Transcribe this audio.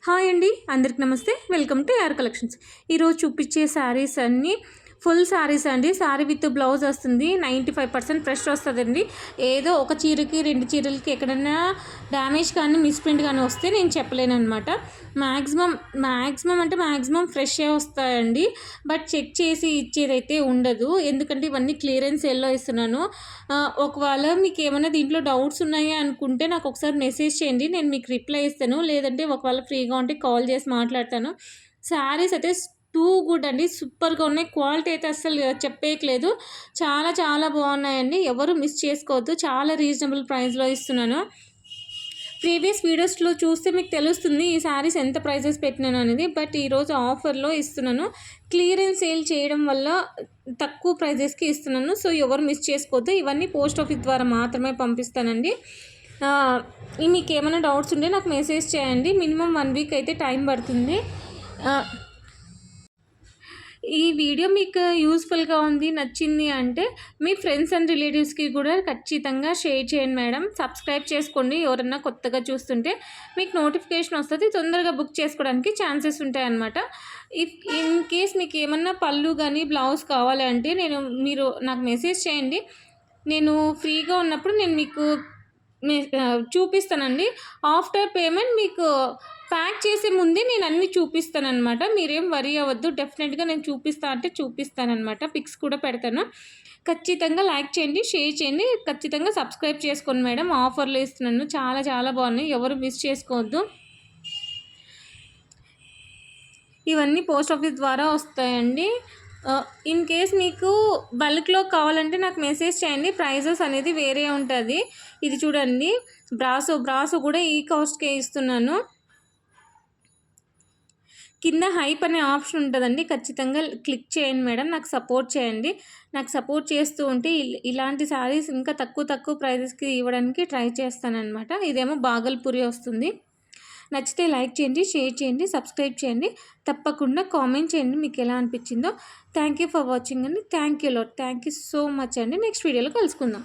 Hi అండి, అందరికి నమస్తే. వెల్కమ్ టు యార్ కలెక్షన్స్. ఈరోజు చూపించే శారీస్ అన్నీ ఫుల్ శారీస్ అండి. శారీ విత్ బ్లౌజ్ వస్తుంది. 95% ఫ్రెష్ వస్తుందండి. ఏదో ఒక చీరకి 2 చీరలకి ఎక్కడైనా డ్యామేజ్ కానీ మిస్ప్రింట్ కానీ వస్తే నేను చెప్పలేను అనమాట. మ్యాక్సిమం ఫ్రెషే వస్తాయండి. బట్ చెక్ చేసి ఇచ్చేదైతే ఉండదు, ఎందుకంటే ఇవన్నీ క్లియరెన్స్ సేల్లో ఇస్తున్నాను. ఒకవేళ మీకు ఏమైనా దీంట్లో డౌట్స్ ఉన్నాయి అనుకుంటే నాకు ఒకసారి మెసేజ్ చేయండి, నేను మీకు రిప్లై ఇస్తాను. లేదంటే ఒకవేళ ఫ్రీగా ఉంటే కాల్ చేసి మాట్లాడతాను. శారీస్ అయితే టూ గుడ్ అండి, సూపర్గా ఉన్నాయి. క్వాలిటీ అయితే అస్సలు చెప్పేయట్లేదు, చాలా చాలా బాగున్నాయండి. ఎవరు మిస్ చేసుకోవద్దు, చాలా రీజనబుల్ ప్రైస్లో ఇస్తున్నాను. ప్రీవియస్ వీడియోస్లో చూస్తే మీకు తెలుస్తుంది ఈ శారీస్ ఎంత ప్రైజెస్ పెట్టినాను అనేది. బట్ ఈరోజు ఆఫర్లో ఇస్తున్నాను. క్లియరెన్స్ సేల్ చేయడం వల్ల తక్కువ ప్రైజెస్కి ఇస్తున్నాను. సో ఎవరు మిస్ చేసుకోవద్దు. ఇవన్నీ పోస్ట్ ఆఫీస్ ద్వారా మాత్రమే పంపిస్తానండి. మీకు ఏమైనా డౌట్స్ ఉంటే నాకు మెసేజ్ చేయండి. మినిమం 1 వీక్ అయితే టైం పడుతుంది. ఈ వీడియో మీకు యూస్ఫుల్గా ఉంది, నచ్చింది అంటే మీ ఫ్రెండ్స్ అండ్ రిలేటివ్స్కి కూడా ఖచ్చితంగా షేర్ చేయండి మేడం. సబ్స్క్రైబ్ చేసుకోండి, ఎవరన్నా కొత్తగా చూస్తుంటే మీకు నోటిఫికేషన్ వస్తుంది. తొందరగా బుక్ చేసుకోవడానికి ఛాన్సెస్ ఉంటాయన్నమాట. ఇన్ కేస్ మీకు ఏమన్నా పళ్ళు కానీ బ్లౌజ్ కావాలంటే మీరు నాకు మెసేజ్ చేయండి. నేను ఫ్రీగా ఉన్నప్పుడు నేను మీకు చూపిస్తానండి. ఆఫ్టర్ పేమెంట్ మీకు ప్యాక్ చేసే ముందే నేను అన్నీ చూపిస్తానమాట. మీరేం వరీ అవ్వద్దు, డెఫినెట్గా నేను చూపిస్తానమాట. పిక్స్ కూడా పెడతాను. ఖచ్చితంగా లైక్ చేయండి, షేర్ చేయండి, ఖచ్చితంగా సబ్స్క్రైబ్ చేసుకోండి మేడం. ఆఫర్లు ఇస్తున్నాను, చాలా చాలా బాగున్నాయి, ఎవరు మిస్ చేసుకోవద్దు. ఇవన్నీ పోస్ట్ ఆఫీస్ ద్వారా వస్తాయండి. ఇన్ కేస్ మీకు బల్క్లో కావాలంటే నాకు మెసేజ్ చేయండి. ప్రైజెస్ అనేది వేరే ఉంటుంది. ఇది చూడండి, బ్రాసో కూడా ఈ కాస్ట్కే ఇస్తున్నాను. కింద హైప్ అనే ఆప్షన్ ఉంటుందండి, ఖచ్చితంగా క్లిక్ చేయండి మేడం. నాకు సపోర్ట్ చేయండి. నాకు సపోర్ట్ చేస్తూ ఉంటే ఇలాంటి శారీస్ ఇంకా తక్కువ ప్రైజెస్కి ఇవ్వడానికి ట్రై చేస్తానన్నమాట. ఇదేమో బాగల్పూరి వస్తుంది. నచ్చితే లైక్ చేయండి, షేర్ చేయండి, సబ్స్క్రైబ్ చేయండి. తప్పకుండా కామెంట్ చేయండి మీకు ఎలా అనిపించిందో. థ్యాంక్ యూ ఫర్ వాచింగ్ అండి. థ్యాంక్ యూ సో మచ్ అండి. నెక్స్ట్ వీడియోలో కలుసుకుందాం.